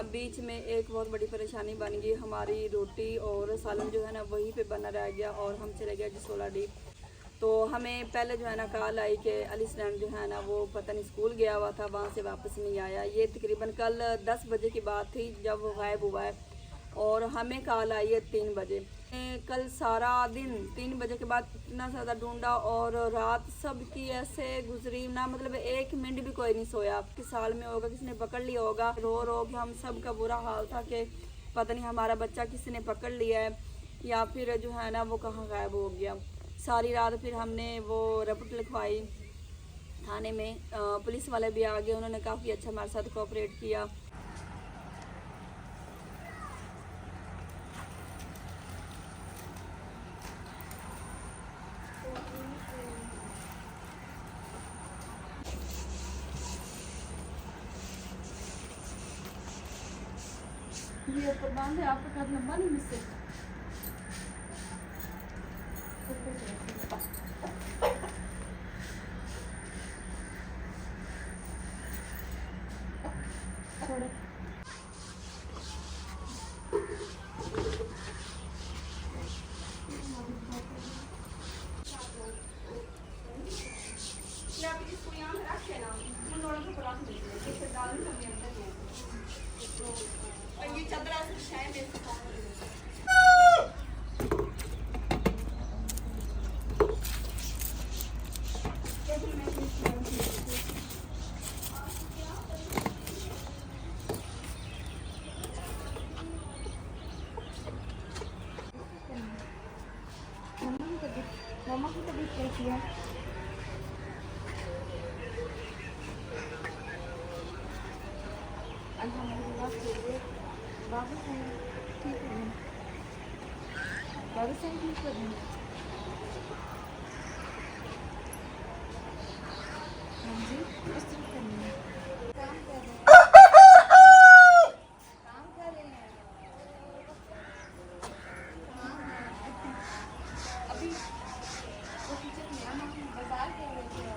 बीच में एक बहुत बड़ी परेशानी बन गई, हमारी रोटी और सालन जो है ना वहीं पे बना रह गया और हम चले गए जसोला डी। तो हमें पहले जो है ना कॉल आई कि अलीसलैम जो है ना वो पता नहीं स्कूल गया हुआ था, वहाँ से वापस नहीं आया। ये तकरीबन कल 10 बजे की बात थी जब वो गायब हुआ है और हमें कॉल आई है 3 बजे। कल सारा दिन 3 बजे के बाद इतना ज़्यादा ढूंढा और रात सबकी ऐसे गुजरी ना, मतलब 1 मिनट भी कोई नहीं सोया। कि साल में होगा किसी ने पकड़ लिया होगा, रो रो के हम सब का बुरा हाल था कि पता नहीं हमारा बच्चा किसी ने पकड़ लिया है या फिर जो है ना वो कहाँ गायब हो गया। सारी रात फिर हमने वो रिपोर्ट लिखवाई थाने में। पुलिस वाले भी आ गए, उन्होंने काफ़ी अच्छा हमारे साथ कोऑपरेट किया। ये ऊपर बांध है, आपका कद लंबा नहीं मुझसे। मम्मा की तबीयत कैसी है? अल्हम्दुलिल्लाह बाबू ठीक है, बाबू सही ठीक है। हाँ जी, किस तरह करनी है? काम कर रहे हैं, काम कर रहे हैं। अभी वो किचन में हम बाजार गए हुए थे।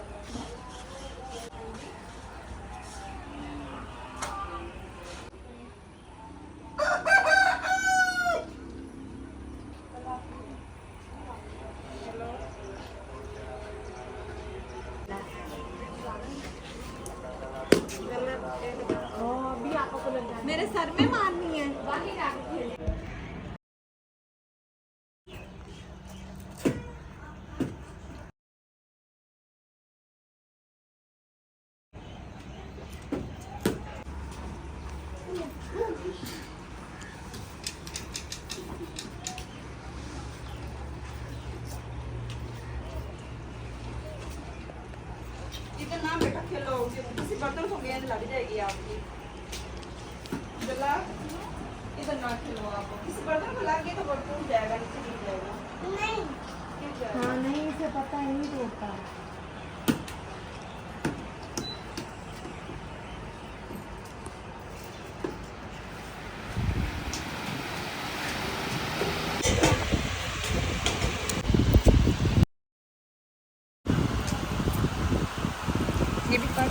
मेरे सर में मारनी है। इधर ना बेटा खेलो, किसी बर्तन को गेंद लग जाएगी आपकी। जला इधर ना खेलो, आप किसी बर्तन को लग गई तो बर्तन टूट जाएगा, नीचे गिर जाएगा। नहीं हाँ नहीं, इसे पता ही नहीं होता। ये भी काट।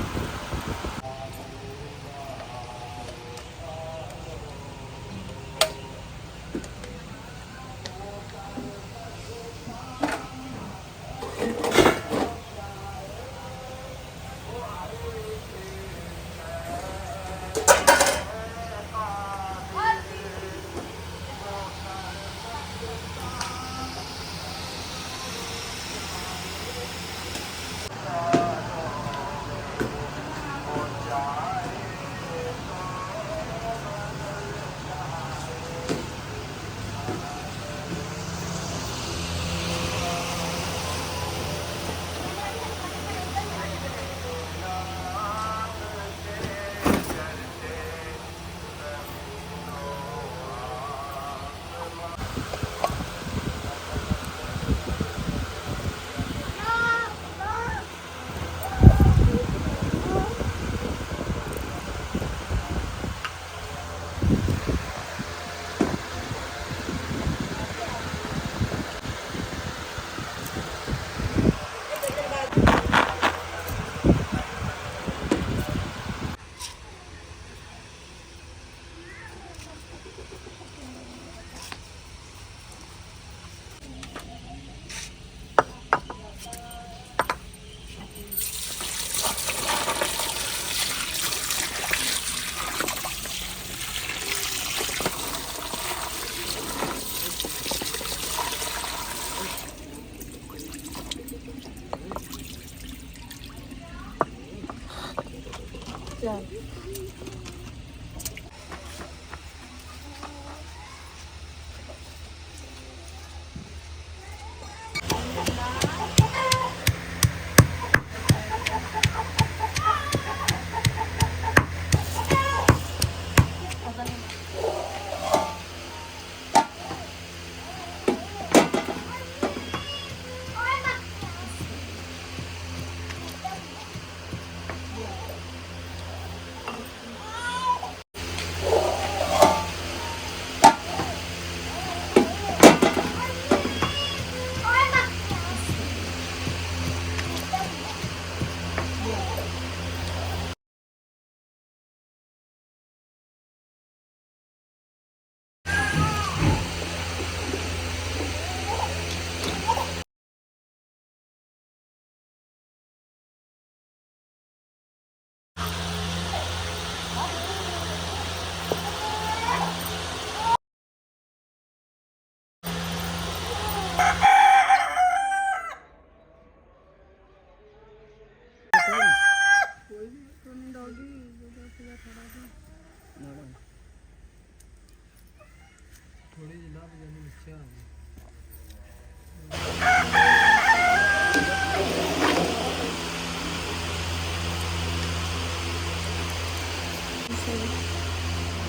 थोड़ी जनाब यानी नीचे आ गई।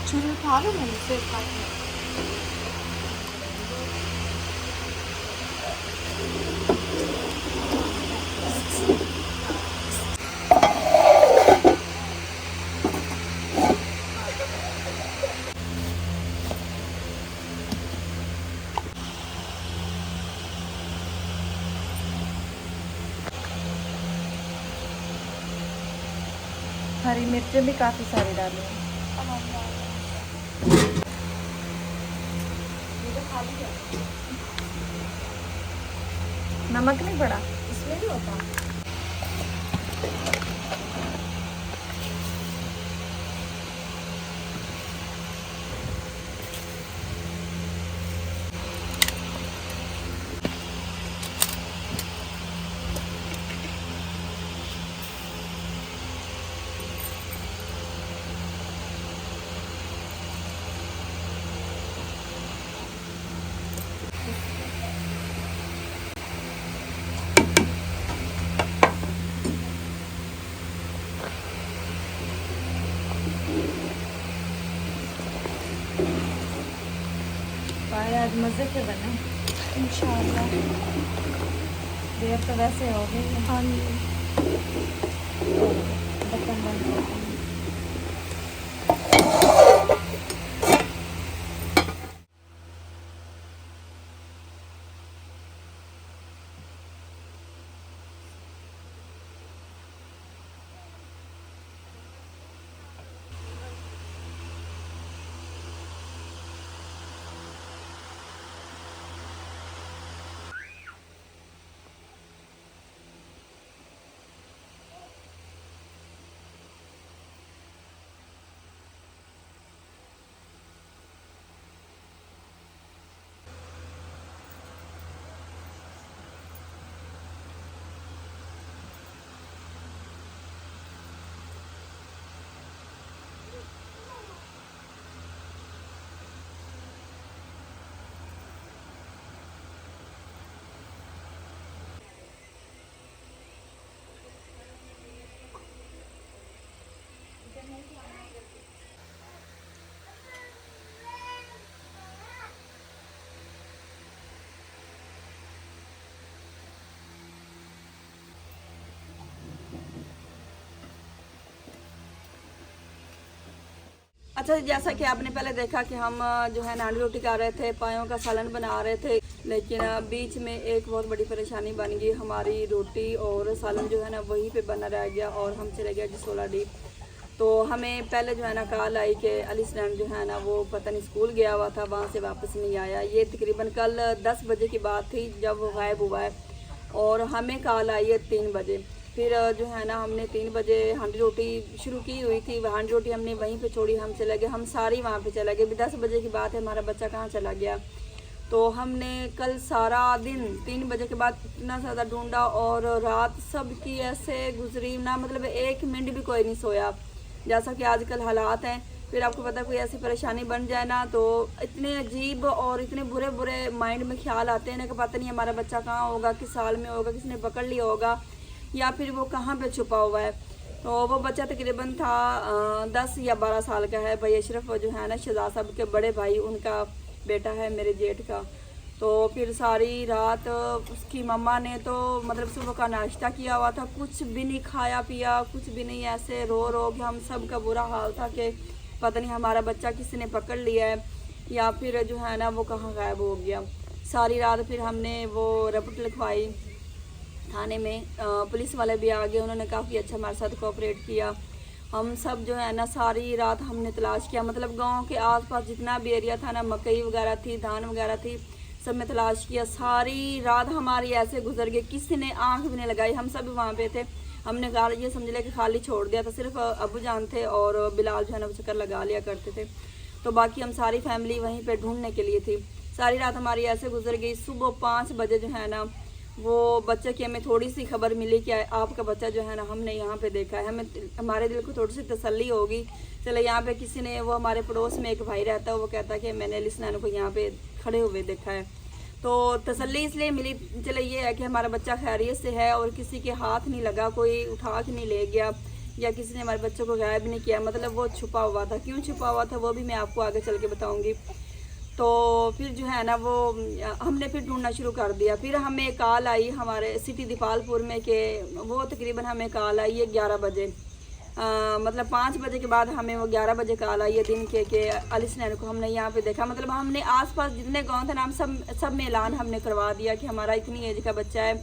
छुरी खा लो मैंने से खा के। हरी मिर्चें भी काफ़ी सारी डाली हैं। नमक नहीं पड़ा इसमें नहीं होता। आज मज़े के बने इंशाल्लाह। देर तो वैसे हो गई है। हाँ जी, बर्तन बंद करते हैं। अच्छा, जैसा कि आपने पहले देखा कि हम जो है नानी रोटी खा रहे थे, पायों का सालन बना रहे थे, लेकिन बीच में एक बहुत बड़ी परेशानी बन गई। हमारी रोटी और सालन जो है ना वहीं पे बना रह गया और हम चले गए जसोला डी। तो हमें पहले जो है ना कॉल आई कि अली इस्लाम जो है ना वो पता नहीं स्कूल गया हुआ था, वहाँ से वापस नहीं आया। ये तकरीबन कल 10 बजे की बात थी जब वो गायब हुआ है और हमें कॉल आई है 3 बजे। फिर जो है ना हमने 3 बजे हांडी रोटी शुरू की हुई थी, हांडी रोटी हमने वहीं पे छोड़ी, हम चले गए, हम सारी वहाँ पे चले गए। 10 बजे की बात है, हमारा बच्चा कहाँ चला गया। तो हमने कल सारा दिन 3 बजे के बाद इतना ज़्यादा ढूंढा और रात सबकी ऐसे गुजरी ना, मतलब 1 मिनट भी कोई नहीं सोया। जैसा कि आजकल हालात हैं, फिर आपको पता कोई ऐसी परेशानी बन जाए ना तो इतने अजीब और इतने बुरे बुरे माइंड में ख्याल आते हैं ना कि पता नहीं हमारा बच्चा कहाँ होगा, किस साल में होगा, किसने पकड़ लिया होगा या फिर वो कहाँ पे छुपा हुआ है। तो वो बच्चा तकरीबन था 10 या 12 साल का है। भाई अशरफ जो है ना शहजाद साहब के बड़े भाई, उनका बेटा है, मेरे जेठ का। तो फिर सारी रात उसकी मम्मा ने तो मतलब सुबह का नाश्ता किया हुआ था, कुछ भी नहीं खाया पिया, कुछ भी नहीं, ऐसे रो रो के हम सब का बुरा हाल था कि पता नहीं हमारा बच्चा किसी ने पकड़ लिया है या फिर जो है ना वो कहाँ गायब हो गया। सारी रात फिर हमने वो रिपोर्ट लिखवाई थाने में, पुलिस वाले भी आ गए, उन्होंने काफ़ी अच्छा हमारे साथ कोऑपरेट किया। हम सब जो है ना सारी रात हमने तलाश किया, मतलब गांव के आसपास जितना भी एरिया था ना, मकई वगैरह थी, धान वगैरह थी, सब में तलाश किया। सारी रात हमारी ऐसे गुजर गई, किसी ने आंख भी नहीं लगाई। हम सब वहाँ पे थे, हमने कहा ये समझ लिया कि खाली छोड़ दिया था, सिर्फ अबू जान थे और बिलाल जो है ना वो चक्कर लगा लिया करते थे। तो बाकी हम सारी फैमिली वहीं पे ढूंढने के लिए थी। सारी रात हमारी ऐसे गुजर गई। सुबह 5 बजे जो है ना वो बच्चे की हमें थोड़ी सी खबर मिली कि आपका बच्चा जो है ना हमने यहाँ पे देखा है, हमें हमारे दिल को थोड़ी सी तसल्ली होगी। चलो यहाँ पे किसी ने, वो हमारे पड़ोस में एक भाई रहता है, वो कहता है कि मैंने अली सनैन को यहाँ पे खड़े हुए देखा है। तो तसल्ली इसलिए मिली, चलो ये है कि हमारा बच्चा खैरियत से है और किसी के हाथ नहीं लगा, कोई उठा के नहीं ले गया या किसी ने हमारे बच्चों को गायब नहीं किया। मतलब वो छुपा हुआ था। क्यों छुपा हुआ था वो भी मैं आपको आगे चल के बताऊँगी। तो फिर जो है ना वो हमने फिर ढूंढना शुरू कर दिया। फिर हमें कॉल आई हमारे सिटी दीपालपुर में कि वो तकरीबन हमें कॉल आई है 11 बजे, मतलब 5 बजे के बाद हमें वो 11 बजे कॉल आई है दिन के कि अली सनैन को हमने यहाँ पे देखा। मतलब हमने आसपास जितने गांव थे ना, हम सब में ऐलान हमने करवा दिया कि हमारा इतनी एज का बच्चा है।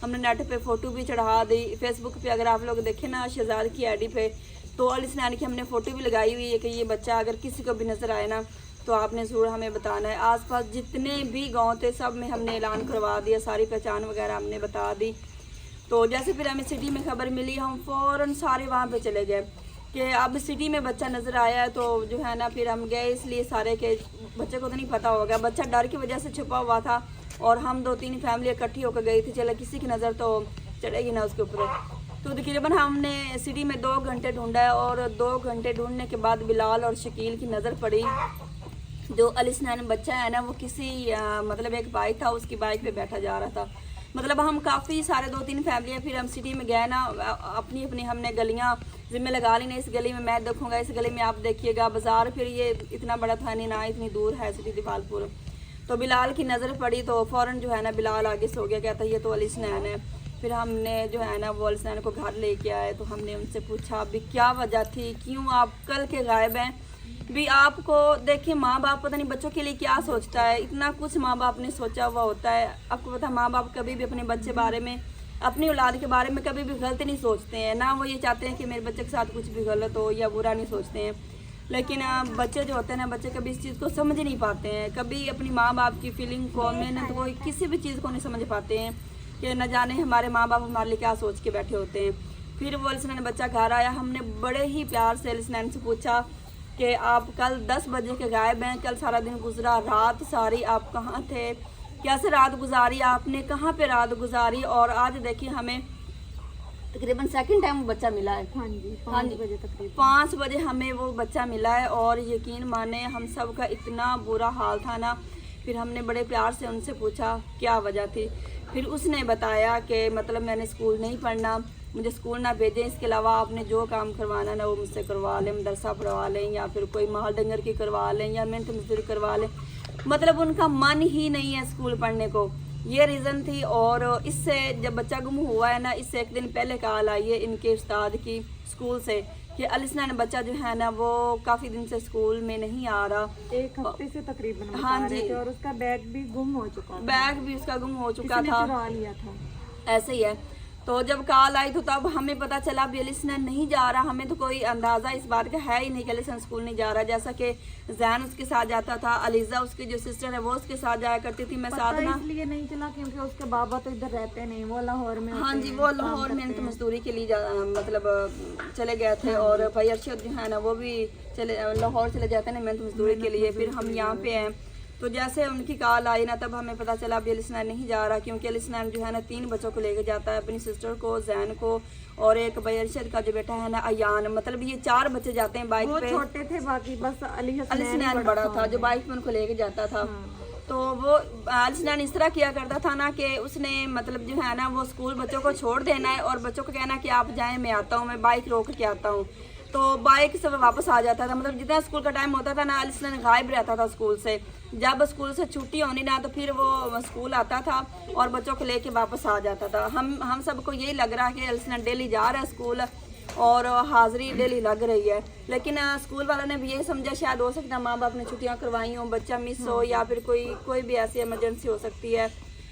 हमने नेट पे फ़ोटो भी चढ़ा दी, फेसबुक पे अगर आप लोग देखें ना शहजाद की आईडी पे, तो अली सनैन की हमने फ़ोटो भी लगाई हुई है कि ये बच्चा अगर किसी को भी नज़र आए ना तो आपने ज़रूर हमें बताना है। आसपास जितने भी गांव थे सब में हमने ऐलान करवा दिया, सारी पहचान वगैरह हमने बता दी। तो जैसे फिर हमें सिटी में खबर मिली, हम फ़ौरन सारे वहाँ पे चले गए कि अब सिटी में बच्चा नज़र आया है। तो जो है ना फिर हम गए, इसलिए सारे के बच्चे को तो नहीं पता होगा, बच्चा डर की वजह से छुपा हुआ था और हम 2-3 फैमिली इकट्ठी होकर गई थी। चलो किसी की नज़र तो चढ़ेगी ना उसके ऊपर। तो तकरीबन हमने सिटी में 2 घंटे ढूंढा है और 2 घंटे ढूंढने के बाद बिलाल और शकील की नज़र पड़ी। जो अली सनैन बच्चा है ना वो किसी मतलब एक बाइक था, उसकी बाइक पे बैठा जा रहा था। मतलब हम काफ़ी सारे 2-3 फैमिलियाँ, फिर हम सिटी में गए ना, अपनी अपनी हमने गलियाँ जिम्मे लगा ली ना, इस गली में मैं देखूँगा, इस गली में आप देखिएगा। बाज़ार फिर ये इतना बड़ा था नहीं ना, इतनी दूर है सिटी दीपालपुर। तो बिलाल की नज़र पड़ी तो फ़ौरन जो है ना बिलाल आगे सो गया, कहता ये तो अली सनैन है। फिर हमने जो है ना वो अली सनैन को घर लेके आए। तो हमने उनसे पूछा अभी क्या वजह थी, क्यों आप कल के गायब हैं भी। आपको देखिए माँ बाप पता नहीं बच्चों के लिए क्या सोचता है, इतना कुछ माँ बाप ने सोचा हुआ होता है। आपको पता माँ बाप कभी भी अपने बच्चे बारे में, अपनी औलाद के बारे में कभी भी गलत नहीं सोचते हैं ना। वो ये चाहते हैं कि मेरे बच्चे के साथ कुछ भी गलत हो या बुरा नहीं सोचते हैं। लेकिन बच्चे जो होते हैं ना, बच्चे कभी इस चीज़ को समझ नहीं पाते हैं, कभी अपनी माँ बाप की फीलिंग को, मेहनत को, किसी भी चीज़ को नहीं समझ पाते हैं कि न जाने हमारे माँ बाप हमारे लिए क्या सोच के बैठे होते हैं। फिर वो अली सनैन बच्चा घर आया, हमने बड़े ही प्यार से अली सनैन से पूछा कि आप कल 10 बजे के गायब हैं, कल सारा दिन गुजरा, रात सारी आप कहाँ थे, कैसे रात गुजारी आपने, कहाँ पे रात गुजारी। और आज देखिए हमें तकरीबन सेकंड टाइम वो बच्चा मिला है। हाँ जी, 5 बजे तकरीबन 5 बजे हमें वो बच्चा मिला है। और यकीन माने हम सब का इतना बुरा हाल था ना। फिर हमने बड़े प्यार से उनसे पूछा क्या वजह थी। फिर उसने बताया कि मतलब मैंने स्कूल नहीं पढ़ना, मुझे स्कूल ना भेजें, इसके अलावा आपने जो काम करवाना ना वो मुझसे करवा लें, मदरसा पढ़वा लें या फिर कोई माल डंगर की करवा लें या मेहनत मजदूरी करवा लें। मतलब उनका मन ही नहीं है स्कूल पढ़ने को, ये रीज़न थी। और इससे जब बच्चा गुम हुआ है ना, इससे एक दिन पहले कॉल आई है इनके उस्ताद की स्कूल से कि अली सनैन बच्चा जो है ना वो काफ़ी दिन से स्कूल में नहीं आ रहा, 1 हफ्ते से तकरीबन बता हाँ रहे जी। थे, और उसका बैग भी गुम हो चुका था, बैग भी उसका गुम हो चुका किसी ने था, चुरा लिया था। ऐसे ही है। तो जब कॉल आई तो तब हमें पता चला भी अली सनैन नहीं जा रहा। हमें तो कोई अंदाज़ा इस बात का है ही नहीं कि अली सनैन स्कूल नहीं जा रहा। जैसा कि जैन उसके साथ जाता था, अलीज़ा उसकी जो सिस्टर है वो उसके साथ जाया करती थी, मैं साथ ना। इसलिए नहीं चला क्योंकि उसके बाबा तो इधर रहते नहीं, वो लाहौर में हाँ होते जी, हैं, वो काम लाहौर में करते हैं। मजदूरी के लिए मतलब चले गए थे। और भाई अरशद जो है ना वो भी लाहौर चले जाते हैं ना मेहनत मजदूरी के लिए। फिर हम यहाँ पे हैं। तो जैसे उनकी कॉल आई ना तब हमें पता चला अभी अली सनैन नहीं जा रहा, क्योंकि अली सनैन जो है ना 3 बच्चों को लेकर जाता है, अपनी सिस्टर को, जैन को और एक भाई अरशद का जो बेटा है ना अयान। मतलब ये 4 बच्चे जाते हैं बाइक वो पे। छोटे थे, बाकी बस अली सनैन बड़ा था जो बाइक पे उनको लेके जाता था। तो वो अली सनैन इस तरह किया करता था ना कि उसने मतलब जो है ना वो स्कूल बच्चों को छोड़ देना है और बच्चों को कहना कि आप जाएं, मैं आता हूँ, मैं बाइक रोक के आता हूँ। तो बाइक से वापस आ जाता था। मतलब जितना स्कूल का टाइम होता था ना अली सनैन गायब रहता था स्कूल से। जब स्कूल से छुट्टी होनी ना तो फिर वो स्कूल आता था और बच्चों को लेके वापस आ जाता था। हम सबको यही लग रहा है कि अली सनैन डेली जा रहा है स्कूल और हाज़िरी डेली लग रही है। लेकिन स्कूल वालों ने भी यही समझा शायद हो सकता है माँ बाप ने छुट्टियाँ करवाई हों, बच्चा मिस हो या फिर कोई भी ऐसी इमरजेंसी हो सकती है।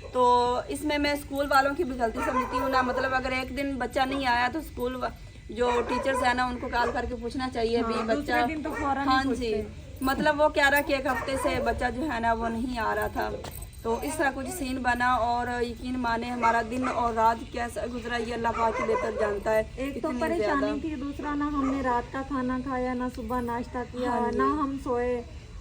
तो इसमें मैं स्कूल वालों की भी गलती समझती हूँ ना। मतलब अगर एक दिन बच्चा नहीं आया तो स्कूल जो टीचर्स है ना उनको कॉल करके पूछना चाहिए भी बच्चा। दिन तो फौरन हाँ जी, मतलब वो कह रहा कि 1 हफ्ते से बच्चा जो है ना वो नहीं आ रहा था। तो इस तरह कुछ सीन बना और यकीन माने हमारा दिन और रात कैसा गुजरा ये अल्लाह पाक ही बेहतर जानता है। एक तो परेशानी थी, दूसरा ना हमने रात का खाना खाया, ना सुबह नाश्ता किया, ना हम सोए।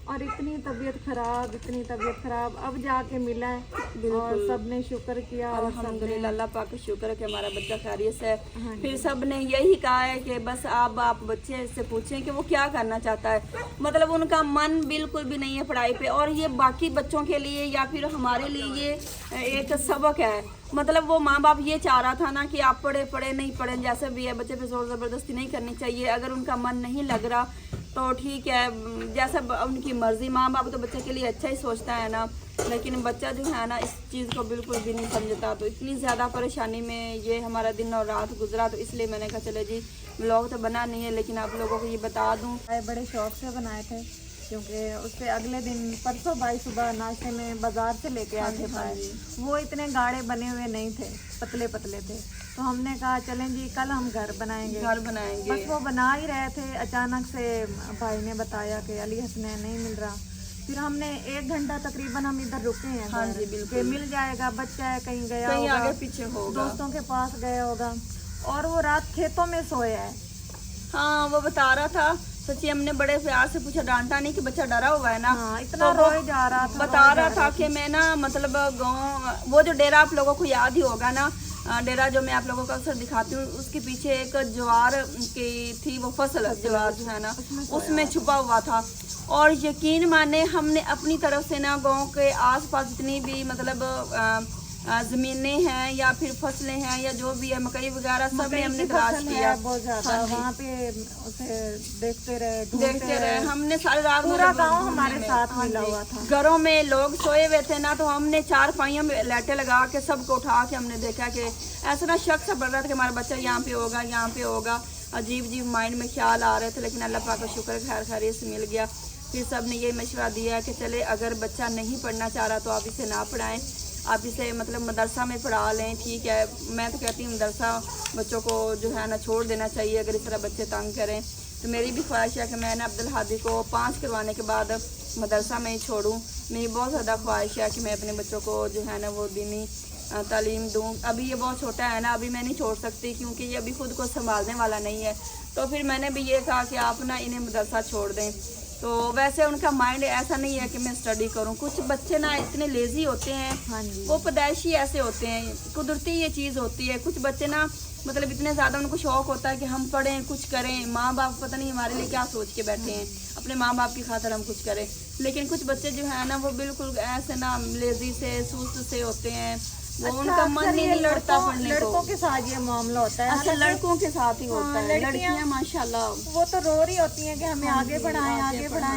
और इतनी तबीयत खराब अब जाके मिला है और सबने शुक्र किया और अल्हम्दुलिल्लाह, अल्लाह पाक का शुक्र है कि हमारा बच्चा खैरियत से है। हाँ जी। फिर सब ने यही कहा है कि बस आप बच्चे से पूछें कि वो क्या करना चाहता है। मतलब उनका मन बिल्कुल भी नहीं है पढ़ाई पे, और ये बाकी बच्चों के लिए या फिर हमारे लिए ये एक सबक है। मतलब वो माँ बाप ये चाह रहा था ना कि आप पढ़े नहीं पढ़े जैसे भी है, बच्चे पे जोर ज़बरदस्ती नहीं करनी चाहिए। अगर उनका मन नहीं लग रहा तो ठीक है, जैसा उनकी मर्जी। माँ बाप तो बच्चे के लिए अच्छा ही सोचता है ना, लेकिन बच्चा जो है ना इस चीज़ को बिल्कुल भी नहीं समझता। तो इतनी ज़्यादा परेशानी में ये हमारा दिन और रात गुजरा, तो इसलिए मैंने कहा चले जी व्लॉग तो बना नहीं है लेकिन आप लोगों को ये बता दूँ। बड़े शौक से बनाए थे क्योंकि उससे अगले दिन परसों भाई सुबह नाश्ते में बाजार से लेके आए थे पाए। वो इतने गाढ़े बने हुए नहीं थे, पतले पतले थे। तो हमने कहा चलें जी कल हम घर बनाएंगे। बस वो बना ही रहे थे, अचानक से भाई ने बताया कि अली हसनैन नहीं मिल रहा। फिर हमने 1 घंटा तकरीबन हम इधर रुके हैं। हाँ जी, बिल्कुल। मिल जाएगा, बच्चा है कहीं गया कहीं होगा, आगे पीछे होगा, दोस्तों के पास गया होगा। और वो रात खेतों में सोया है। हाँ, वो बता रहा था। सच्ची हमने बड़े प्यार से पूछा, डांटा नहीं कि बच्चा डरा हुआ है ना। हाँ, इतना तो रोए जा रहा था, बता रहा था कि मैं ना मतलब गाँव, वो जो डेरा आप लोगों को याद ही होगा ना, डेरा जो मैं आप लोगों को अक्सर दिखाती हूँ, उसके पीछे एक ज्वार की थी वो फसल, ज्वार जो है ना उसमें छुपा हुआ था। और यकीन माने हमने अपनी तरफ से ना गांव के आसपास जितनी भी मतलब ज़मीनें हैं या फिर फसलें हैं या जो भी है, मकई वगैरह सब में हमने तलाश किया बहुत ज्यादा। वहाँ पे उसे देखते रहे हमने सारी रात। पूरा गांव हमारे साथ मिला हुआ था। घरों में लोग सोए हुए थे ना, तो हमने 4 पाइयों में लाइटें लगा के सबको उठा के हमने देखा कि ऐसा ना शक सा पड़ रहा था कि हमारा बच्चा यहाँ पे होगा। अजीब माइंड में ख्याल आ रहे थे, लेकिन अल्लाह पाक का शुक्र खैर खैरियत से मिल गया। फिर सब ने ये मशवरा दिया कि चले अगर बच्चा नहीं पढ़ना चाह रहा तो आप इसे ना पढ़ाएं, आप इसे मतलब मदरसा में पढ़ा लें। ठीक है, मैं तो कहती हूँ मदरसा बच्चों को जो है ना छोड़ देना चाहिए अगर इस तरह बच्चे तंग करें। तो मेरी भी ख्वाहिश है कि मैं ना अब्दुल हादी को 5 करवाने के बाद मदरसा में ही छोड़ूँ। मेरी बहुत ज़्यादा ख्वाहिश है कि मैं अपने बच्चों को जो है ना वो दीनी तालीम दूँ। अभी ये बहुत छोटा है ना, अभी मैं नहीं छोड़ सकती क्योंकि ये अभी खुद को संभालने वाला नहीं है। तो फिर मैंने भी ये कहा कि आप ना इन्हें मदरसा छोड़ दें। तो वैसे उनका माइंड ऐसा नहीं है कि मैं स्टडी करूं। कुछ बच्चे ना इतने लेज़ी होते हैं, वो पैदाइशी ऐसे होते हैं, कुदरती ये चीज़ होती है। कुछ बच्चे ना मतलब इतने ज़्यादा उनको शौक होता है कि हम पढ़ें, कुछ करें। माँ बाप पता नहीं हमारे लिए क्या सोच के बैठे हैं, अपने माँ बाप की खातिर हम कुछ करें। लेकिन कुछ बच्चे जो है ना वो बिल्कुल ऐसे ना लेज़ी से सुस्त से होते हैं, वो उनका मन नहीं करता पढ़ने को। लड़कों के साथ ये मामला होता है। अच्छा, लड़कों के साथ ही होता है। लड़कियां माशाल्लाह वो तो रो रही होती हैं कि हमें आगे बढ़ाएं,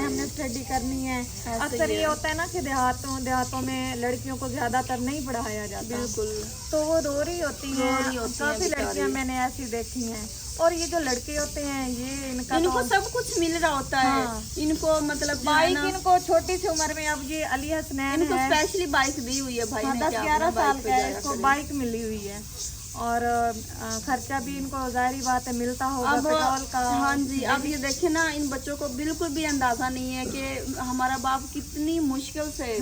हमने स्टडी करनी है। अक्सर ये होता है ना कि देहातों में लड़कियों को ज्यादातर नहीं पढ़ाया जाता। बिल्कुल, तो वो रो रही होती हैं। काफी लड़कियां मैंने ऐसी देखी हैं। और ये जो लड़के होते हैं इनको सब कुछ मिल रहा होता है। इनको मतलब बाइक, इनको छोटी सी उम्र में, अब ये अली हसनैन इनको स्पेशली बाइक दी हुई है भाई ने, 10-11 साल का है, इसको बाइक मिली हुई है। और खर्चा भी इनको जाहिर बात है मिलता होगा पेट्रोल का। हाँ जी, अब ये देखे ना इन बच्चों को बिल्कुल भी अंदाजा नहीं है कि हमारा बाप कितनी मुश्किल से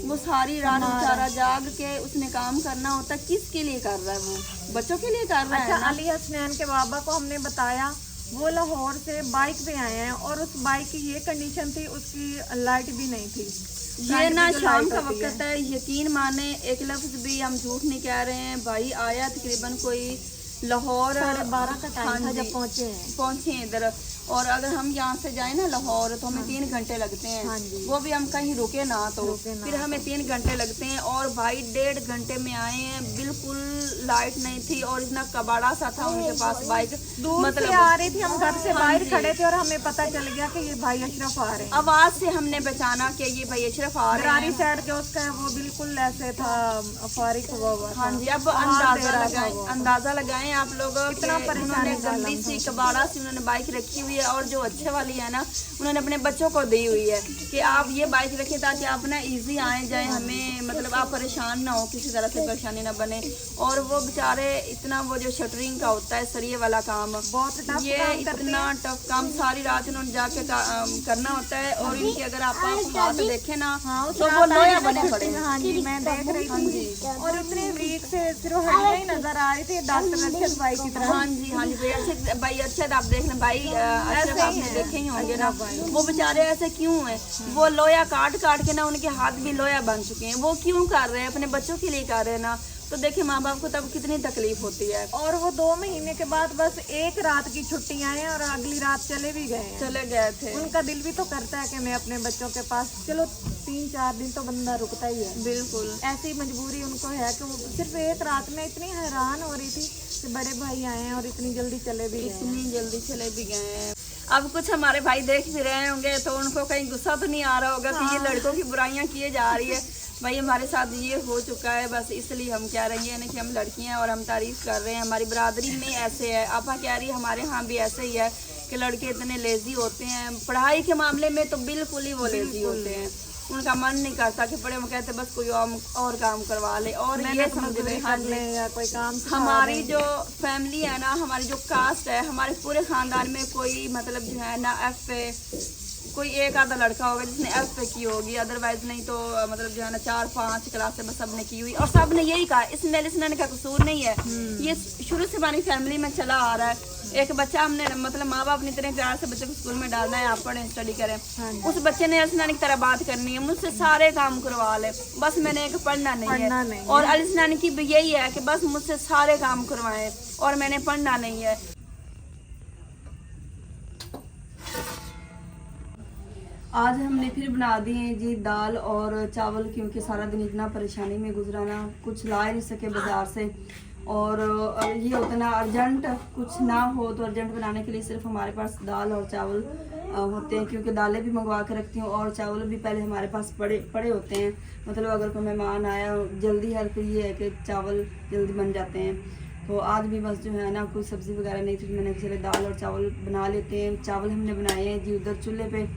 वो सारी रात बेचारा जाग के उसने काम करना होता है। किसके लिए कर रहा है? वो बच्चों के लिए कर रहा है। अच्छा, अली हसनैन के बाबा को हमने बताया, वो लाहौर से बाइक पे आए हैं और उस बाइक की ये कंडीशन थी, उसकी लाइट भी नहीं थी। ये ना शाम का वक्त है, यकीन माने एक लफ्ज भी हम झूठ नहीं कह रहे हैं। भाई आया तकरीबन कोई लाहौर 12:30 का टाइम था जब पहुंचे इधर। और अगर हम यहाँ से जाए ना लाहौर तो हमें 3 घंटे लगते हैं। वो भी हम कहीं रुके ना तो फिर हमें 3 घंटे लगते हैं। और भाई 1.5 घंटे में आए हैं, बिल्कुल लाइट नहीं थी और इतना कबाड़ा सा था उनके पास बाइक। मतलब आ रही थी, हम घर से बाहर खड़े थे और हमें पता चल गया कि ये भाई अशरफ आ रहे हैं। आवाज से हमने पहचाना कि ये भाई अशरफ आ रहे हैं। साइड जो उसका है वो बिल्कुल ऐसे था, फारिग हुआ हुआ। हाँ जी, अब अंदाजा लगाएं आप लोग। इतना परेशानी, गंदी सी कबाड़ा सी उन्होंने बाइक रखी हुई है। और जो अच्छे वाली है ना उन्होंने अपने बच्चों को दी हुई है कि आप ये बाइक रखें ताकि आप ना इजी आए जाए, हमें मतलब आप परेशान ना हो, किसी तरह से परेशानी ना बने। और वो बेचारे इतना वो जो शटरिंग का होता है सरिये वाला काम, बहुत ये इतना टफ काम सारी रात इन्होंने जाके करना होता है। और इनकी अगर आप हाथ देखें ना तो वो लोया बने पड़े। हाँ जी, मैं देख रही थी। और इतने वीक से सिर्फ हड्डियां ही नजर आ रही थी, डॉक्टर अरशद भाई की तरह। हाँ जी भाई अरशद आप देख लें भाई अशरफ आपने देखे ही होंगे ना, वो बेचारे ऐसे क्यों हैं, वो लोया काट काट के ना उनके हाथ भी लोया बन चुके हैं, वो क्यों कर रहे हैं, अपने बच्चों के लिए कर रहे हैं ना। तो देखिए माँ बाप को तब कितनी तकलीफ होती है। और वो 2 महीने के बाद बस एक रात की छुट्टियां हैं और अगली रात चले भी गए हैं। चले गए थे। उनका दिल भी तो करता है कि मैं अपने बच्चों के पास, चलो 3-4 दिन तो बंदा रुकता ही है। बिल्कुल ऐसी मजबूरी उनको है कि वो सिर्फ एक रात में इतनी हैरान हो रही थी कि बड़े भाई आए हैं और इतनी जल्दी चले भी गए। इतनी जल्दी चले भी गए हैं। अब कुछ हमारे भाई देख भी रहे होंगे तो उनको कहीं गुस्सा तो नहीं आ रहा होगा कि ये लड़कों की बुराइयां किए जा रही है। भाई हमारे साथ ये हो चुका है, बस इसलिए हम कह रहे हैं ना कि हम लड़कियां हैं और हम तारीफ कर रहे हैं। हमारी बरादरी में ऐसे है, आपा कह रही है हमारे यहाँ भी ऐसे ही है कि लड़के इतने लेजी होते हैं। पढ़ाई के मामले में तो बिल्कुल ही वो लेजी होते हैं, उनका मन नहीं करता कि पढ़े, वो कहते बस कोई और काम करवा ले और ये समझ ले। हाँ ले या कोई काम हमारी जो फैमिली है ना, हमारी जो कास्ट है, हमारे पूरे खानदान में कोई मतलब जो है ना एफ पे कोई एक आधा लड़का होगा जिसने एफ पे की होगी, अदरवाइज नहीं तो मतलब जो है ना 4-5 क्लास में सब ने की हुई और सब ने यही कहा इसमें लिसनर का कसूर नहीं है। ये शुरू से हमारी फैमिली में चला आ रहा है। एक बच्चा हमने मतलब माँ बाप ने इतने प्यार से बच्चे को स्कूल में डालना है, आप पढ़ें स्टडी करें, उस बच्चे ने अलिसनानी की तरह बात करनी है, मुझसे सारे काम करवा ले, बस मैंने एक पढ़ना नहीं है। और अलिसनानी की भी यही है कि बस मुझसे सारे काम करवाएं और मैंने पढ़ना नहीं है। आज हमने फिर बना दिए जी दाल और चावल, क्योंकि सारा दिन इतना परेशानी में गुजरा ना, कुछ ला नहीं सके बाज़ार से। और ये उतना अर्जेंट कुछ ना हो तो अर्जेंट बनाने के लिए सिर्फ हमारे पास दाल और चावल होते हैं, क्योंकि दालें भी मंगवा के रखती हूँ और चावल भी पहले हमारे पास पड़े होते हैं। मतलब अगर कोई मेहमान आया जल्दी है तो ये है कि चावल जल्दी बन जाते हैं। तो आज भी बस जो है ना कोई सब्ज़ी वगैरह नहीं थी, मैंने चले दाल और चावल बना लेते हैं। चावल हमने बनाए हैं जी उधर चूल्हे पे,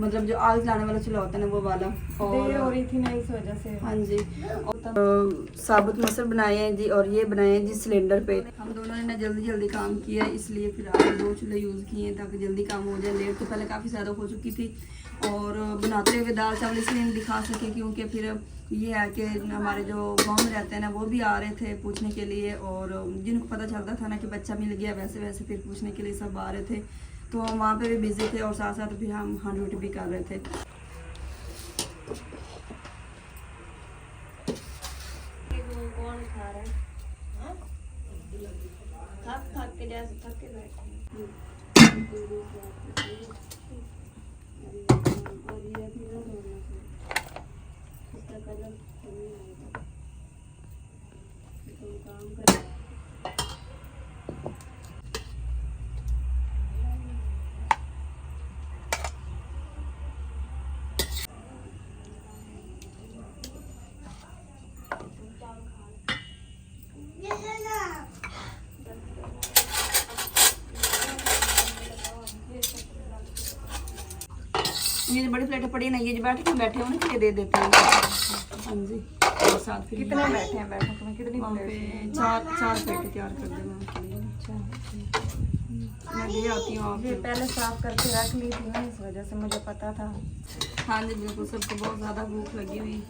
मतलब जो आग जलाने वाला चूल्हा होता है ना वो वाला, और देर हो रही थी ना इस वजह से। हाँ जी। और साबुत मसर बनाए हैं जी और ये बनाए हैं जी सिलेंडर पे। हम दोनों ने ना जल्दी जल्दी काम किया है, इसलिए फिर आज 2 चूल्हे यूज़ किए हैं ताकि जल्दी काम हो जाए। लेट तो पहले काफ़ी ज़्यादा हो चुकी थी और बनाते हुए दाल चावल इसलिए नहीं दिखा सके क्योंकि फिर ये है कि हमारे जो गाँव में रहते हैं ना वो भी आ रहे थे पूछने के लिए, और जिनको पता चलता था ना कि बच्चा मिल गया वैसे वैसे फिर पूछने के लिए सब आ रहे थे। तो हम वहाँ पे भी बिजी थे और साथ साथ फिर हम हाँ ड्यूटी भी कर रहे थे। कौन खा रहा है? थक के जैसे थक के बैठे। ये जो बड़ी प्लेटें पड़ी है ना, ये जो बैठे उनके लिए दे देते हैं। हाँ जी। और साथ फिर कितने बैठे हैं बैठक में? कितनी वहाँ पे 4 प्लेटें तैयार कर देना उनके लिए। मैं ले आती हूँ आप। ये पहले साफ करके रख ली थी ना, इस वजह से मुझे पता था। हाँ जी बिल्कुल, सबको बहुत ज़्यादा भूख लगी हुई।